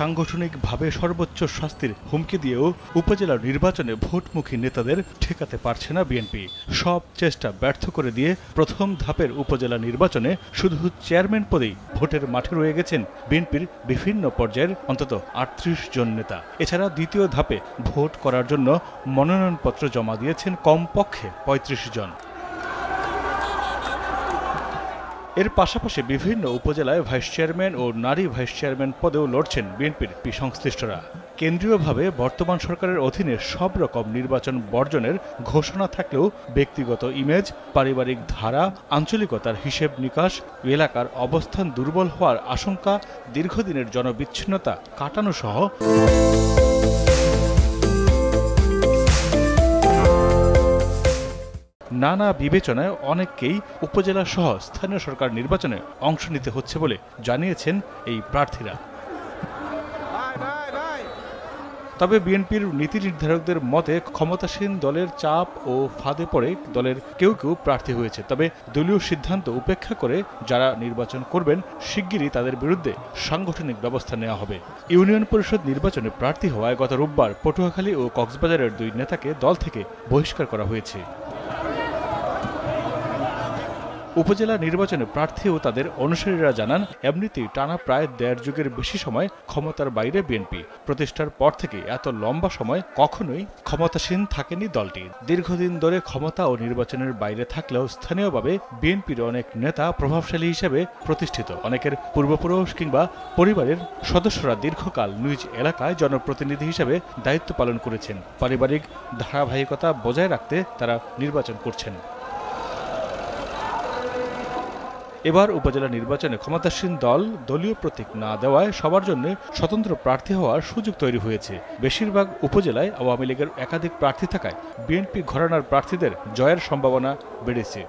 সাংগঠনিকভাবে সর্বোচ্চ শাস্তির হুমকি দিয়েও উপজেলা নির্বাচনে ভোটমুখী নেতাদের ঠেকাতে পারছে না বিএনপি। সব চেষ্টা ব্যর্থ করে দিয়ে প্রথম ধাপের উপজেলা নির্বাচনে শুধু চেয়ারম্যান পদেই ভোটের মাঠে রয়ে গেছেন বিএনপির বিভিন্ন পর্যায়ের অন্তত ৩৮ জন নেতা। এছাড়া দ্বিতীয় ধাপে ভোট করার জন্য মনোনয়নপত্র জমা দিয়েছেন কমপক্ষে ৩৫ জন। এর পাশাপাশি বিভিন্ন উপজেলায় ভাইস চেয়ারম্যান ও নারী ভাইস চেয়ারম্যান পদেও লড়ছেন বিএনপির সংশ্লিষ্টরা। কেন্দ্রীয়ভাবে বর্তমান সরকারের অধীনে সব রকম নির্বাচন বর্জনের ঘোষণা থাকলেও ব্যক্তিগত ইমেজ, পারিবারিক ধারা, আঞ্চলিকতার হিসেব নিকাশ, এলাকার অবস্থান দুর্বল হওয়ার আশঙ্কা, দীর্ঘদিনের জনবিচ্ছিন্নতা কাটানো সহ নানা বিবেচনায় অনেককেই উপজেলা সহ স্থানীয় সরকার নির্বাচনে অংশ নিতে হচ্ছে বলে জানিয়েছেন এই প্রার্থীরা। তবে বিএনপির নীতি নির্ধারকদের মতে ক্ষমতাসীন দলের চাপ ও ফাঁদে পড়ে দলের কেউ কেউ প্রার্থী হয়েছে। তবে দলীয় সিদ্ধান্ত উপেক্ষা করে যারা নির্বাচন করবেন শিগগিরই তাদের বিরুদ্ধে সাংগঠনিক ব্যবস্থা নেওয়া হবে। ইউনিয়ন পরিষদ নির্বাচনে প্রার্থী হওয়ায় গত রোববার পটুয়াখালী ও কক্সবাজারের ২ নেতাকে দল থেকে বহিষ্কার করা হয়েছে। উপজেলা নির্বাচনে প্রার্থী ও তাদের অনুসারীরা জানান, এমনিতেই টানা প্রায় ১.৫ যুগের বেশি সময় ক্ষমতার বাইরে বিএনপি। প্রতিষ্ঠার পর থেকে এত লম্বা সময় কখনোই ক্ষমতাসীন থাকেনি দলটি। দীর্ঘদিন ধরে ক্ষমতা ও নির্বাচনের বাইরে থাকলেও স্থানীয়ভাবে বিএনপির অনেক নেতা প্রভাবশালী হিসেবে প্রতিষ্ঠিত। অনেকের পূর্বপুরুষ কিংবা পরিবারের সদস্যরা দীর্ঘকাল নিজ এলাকায় জনপ্রতিনিধি হিসেবে দায়িত্ব পালন করেছেন। পারিবারিক ধারাবাহিকতা বজায় রাখতে তারা নির্বাচন করছেন। এবার উপজেলা নির্বাচনে ক্ষমতাসীন দল দলীয় প্রতীক না দেওয়ায় সবার জন্য স্বতন্ত্র প্রার্থী হওয়ার সুযোগ তৈরি হয়েছে। বেশিরভাগ উপজেলায় আওয়ামী লীগের একাধিক প্রার্থী থাকায় বিএনপি ঘরানার প্রার্থীদের জয়ের সম্ভাবনা বেড়েছে।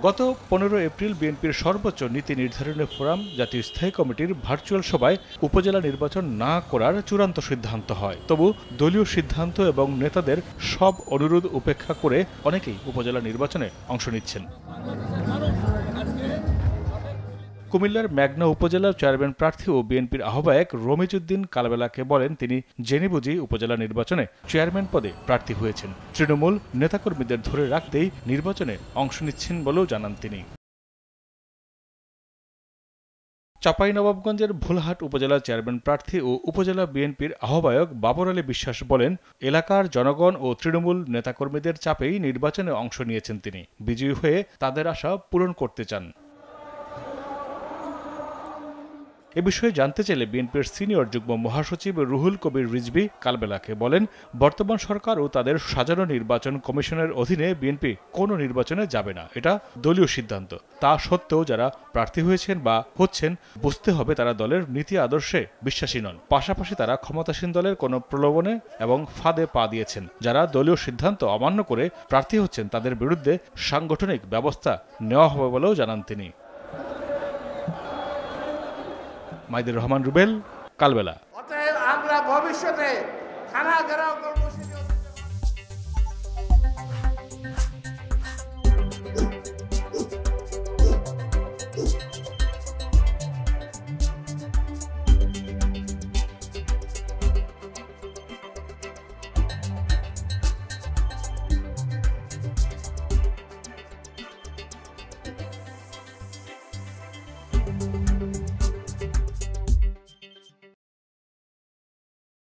গত ১৫ এপ্রিল বিএনপির সর্বোচ্চ নীতি নির্ধারণী ফোরাম জাতীয় স্থায়ী কমিটির ভার্চুয়াল সভায় উপজেলা নির্বাচন না করার চূড়ান্ত সিদ্ধান্ত হয়। তবু দলীয় সিদ্ধান্ত এবং নেতাদের সব অনুরোধ উপেক্ষা করে অনেকেই উপজেলা নির্বাচনে অংশ নিচ্ছেন। কুমিল্লার মেঘনা উপজেলা চেয়ারম্যান প্রার্থী ও বিএনপির আহ্বায়ক রমিজউদ্দিন কালবেলাকে বলেন, তিনি জেনে বুঝেই উপজেলা নির্বাচনে চেয়ারম্যান পদে প্রার্থী হয়েছেন। তৃণমূল নেতাকর্মীদের ধরে রাখতেই নির্বাচনে অংশ নিচ্ছেন বলেও জানান তিনি। চাঁপাইনবাবগঞ্জের ভুলহাট উপজেলা চেয়ারম্যান প্রার্থী ও উপজেলা বিএনপির আহ্বায়ক বাবর আলী বিশ্বাস বলেন, এলাকার জনগণ ও তৃণমূল নেতাকর্মীদের চাপেই নির্বাচনে অংশ নিয়েছেন তিনি। বিজয়ী হয়ে তাদের আশা পূরণ করতে চান। এ বিষয়ে জানতে চাইলে বিএনপির সিনিয়র যুগ্ম মহাসচিব রুহুল কবির রিজভী কালবেলাকে বলেন, বর্তমান সরকার ও তাদের সাজানো নির্বাচন কমিশনের অধীনে বিএনপি কোনো নির্বাচনে যাবে না। এটা দলীয় সিদ্ধান্ত। তা সত্ত্বেও যারা প্রার্থী হয়েছেন বা হচ্ছেন বুঝতে হবে তারা দলের নীতি আদর্শে বিশ্বাসী নন। পাশাপাশি তারা ক্ষমতাসীন দলের কোনো প্রলোভনে এবং ফাঁদে পা দিয়েছেন। যারা দলীয় সিদ্ধান্ত অমান্য করে প্রার্থী হচ্ছেন তাদের বিরুদ্ধে সাংগঠনিক ব্যবস্থা নেওয়া হবে বলেও জানান তিনি। মাইদুর রহমান রুবেল, কালবেলা। অতএব আমরা ভবিষ্যতে খানা ঘেরাও